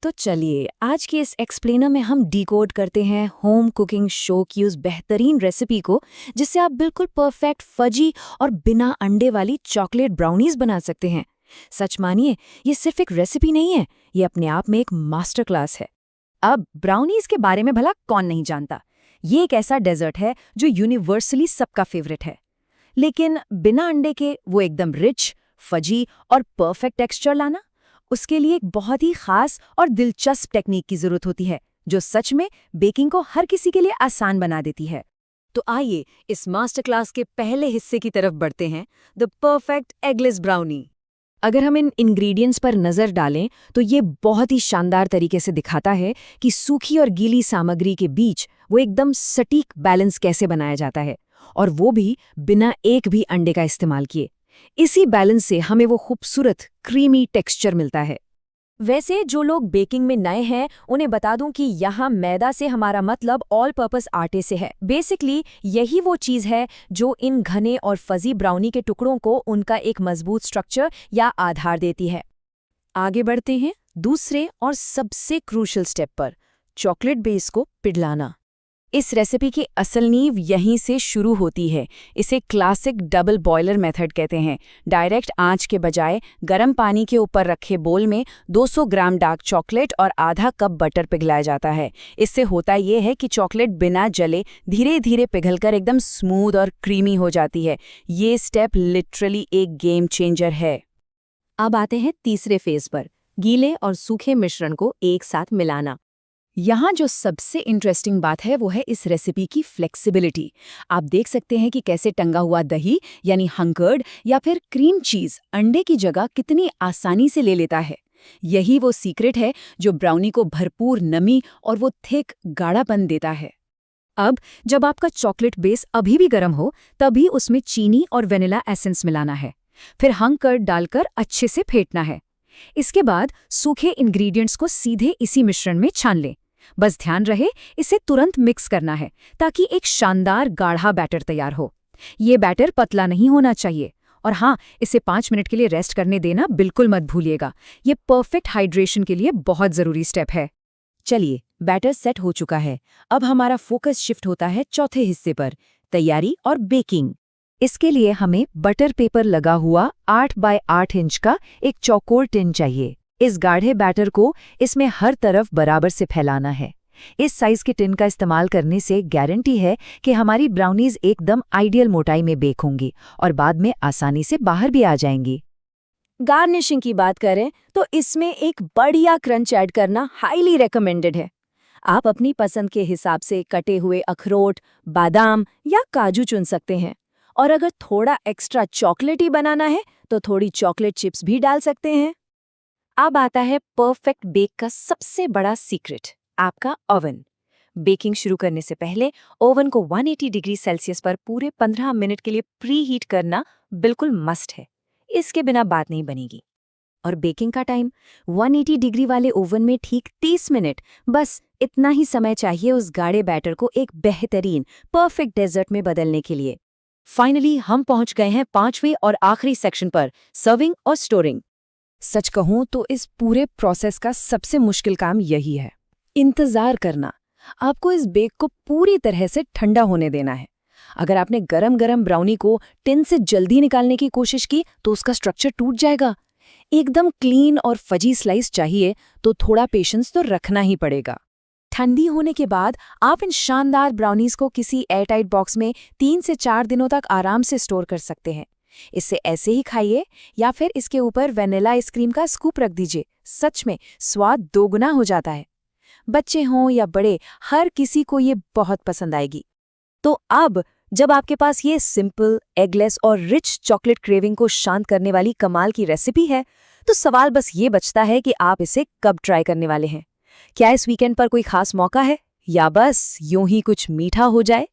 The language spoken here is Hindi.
तो चलिए आज के इस एक्सप्लेनर में हम डिकोड करते हैं होम कुकिंग शो की उस बेहतरीन रेसिपी को जिससे आप बिल्कुल परफेक्ट फजी और बिना अंडे वाली चॉकलेट ब्राउनीज बना सकते हैं। सच मानिए, ये सिर्फ एक रेसिपी नहीं है, ये अपने आप में एक मास्टर क्लास है। अब ब्राउनीज के बारे में भला कौन नहीं जानता। ये एक ऐसा डेजर्ट है जो यूनिवर्सली सबका फेवरेट है, लेकिन बिना अंडे के वो एकदम रिच, फजी और परफेक्ट टेक्सचर लाना, उसके लिए एक बहुत ही खास और दिलचस्प टेक्निक की जरूरत होती है जो सच में बेकिंग को हर किसी के लिए आसान बना देती है। तो आइए इस मास्टर क्लास के पहले हिस्से की तरफ बढ़ते हैं, द परफेक्ट एगलेस ब्राउनी। अगर हम इन इंग्रेडिएंट्स पर नज़र डालें तो ये बहुत ही शानदार तरीके से दिखाता है कि सूखी और गीली सामग्री के बीच वो एकदम सटीक बैलेंस कैसे बनाया जाता है, और वो भी बिना एक भी अंडे का इस्तेमाल किए। इसी बैलेंस से हमें वो खूबसूरत क्रीमी टेक्सचर मिलता है। वैसे जो लोग बेकिंग में नए हैं उन्हें बता दूं कि यहाँ मैदा से हमारा मतलब ऑल पर्पस आटे से है। बेसिकली यही वो चीज़ है जो इन घने और फजी ब्राउनी के टुकड़ों को उनका एक मजबूत स्ट्रक्चर या आधार देती है। आगे बढ़ते हैं दूसरे और सबसे क्रूशल स्टेप पर, चॉकलेट बेस को पिघलाना। इस रेसिपी की असल नींव यहीं से शुरू होती है। इसे क्लासिक डबल बॉयलर मेथड कहते हैं। डायरेक्ट आंच के बजाय गर्म पानी के ऊपर रखे बोल में 200 ग्राम डार्क चॉकलेट और आधा कप बटर पिघलाया जाता है। इससे होता यह है कि चॉकलेट बिना जले धीरे धीरे पिघलकर एकदम स्मूथ और क्रीमी हो जाती है। ये स्टेप लिटरली एक गेम चेंजर है। अब आते हैं तीसरे फेज पर, गीले और सूखे मिश्रण को एक साथ मिलाना। यहाँ जो सबसे इंटरेस्टिंग बात है वो है इस रेसिपी की फ्लेक्सिबिलिटी। आप देख सकते हैं कि कैसे टंगा हुआ दही यानी हंकर्ड या फिर क्रीम चीज अंडे की जगह कितनी आसानी से ले लेता है। यही वो सीक्रेट है जो ब्राउनी को भरपूर नमी और वो थिक गाढ़ापन देता है। अब जब आपका चॉकलेट बेस अभी भी गर्म हो तभी उसमें चीनी और वेनिला एसेंस मिलाना है, फिर हंकर्ड डालकर अच्छे से फेंटना है। इसके बाद सूखे इंग्रेडिएंट्स को सीधे इसी मिश्रण में छान लें। बस ध्यान रहे इसे तुरंत मिक्स करना है ताकि एक शानदार गाढ़ा बैटर तैयार हो। ये बैटर पतला नहीं होना चाहिए, और हाँ, इसे 5 मिनट के लिए रेस्ट करने देना बिल्कुल मत भूलिएगा। ये परफेक्ट हाइड्रेशन के लिए बहुत ज़रूरी स्टेप है। चलिए, बैटर सेट हो चुका है। अब हमारा फोकस शिफ्ट होता है चौथे हिस्से पर, तैयारी और बेकिंग। इसके लिए हमें बटर पेपर लगा हुआ 8 बाय 8 इंच का एक चौकोर टिन चाहिए। इस गाढ़े बैटर को इसमें हर तरफ बराबर से फैलाना है। इस साइज के टिन का इस्तेमाल करने से गारंटी है कि हमारी ब्राउनीज एकदम आइडियल मोटाई में बेक होंगी और बाद में आसानी से बाहर भी आ जाएंगी। गार्निशिंग की बात करें तो इसमें एक बढ़िया क्रंच ऐड करना हाईली रेकमेंडेड है। आप अपनी पसंद के हिसाब से कटे हुए अखरोट, बादाम या काजू चुन सकते हैं, और अगर थोड़ा एक्स्ट्रा चॉकलेटी बनाना है तो थोड़ी चॉकलेट चिप्स भी डाल सकते हैं। अब आता है परफेक्ट बेक का सबसे बड़ा सीक्रेट, आपका ओवन। बेकिंग शुरू करने से पहले ओवन को 180 डिग्री सेल्सियस पर पूरे 15 मिनट के लिए प्री हीट करना बिल्कुल मस्ट है। इसके बिना बात नहीं बनेगी। और बेकिंग का टाइम 180 डिग्री वाले ओवन में ठीक 30 मिनट। बस इतना ही समय चाहिए उस गाढ़े बैटर को एक बेहतरीन परफेक्ट डेजर्ट में बदलने के लिए। फाइनली हम पहुंच गए हैं 5वें और आखिरी सेक्शन पर, सर्विंग और स्टोरिंग। सच कहूं तो इस पूरे प्रोसेस का सबसे मुश्किल काम यही है, इंतजार करना। आपको इस बेक को पूरी तरह से ठंडा होने देना है। अगर आपने गरम गरम ब्राउनी को टिन से जल्दी निकालने की कोशिश की तो उसका स्ट्रक्चर टूट जाएगा। एकदम क्लीन और फजी स्लाइस चाहिए तो थोड़ा पेशेंस तो रखना ही पड़ेगा। ठंडी होने के बाद आप इन शानदार ब्राउनीज को किसी एयरटाइट बॉक्स में 3 से 4 दिनों तक आराम से स्टोर कर सकते हैं। इसे ऐसे ही खाइए या फिर इसके ऊपर वेनिला आइसक्रीम का स्कूप रख दीजिए। सच में स्वाद दोगुना हो जाता है। बच्चे हों या बड़े, हर किसी को ये बहुत पसंद आएगी। तो अब जब आपके पास ये सिंपल, एगलेस और रिच चॉकलेट क्रेविंग को शांत करने वाली कमाल की रेसिपी है, तो सवाल बस ये बचता है कि आप इसे कब ट्राई करने वाले हैं। क्या इस वीकेंड पर कोई खास मौका है, या बस यूं ही कुछ मीठा हो जाए?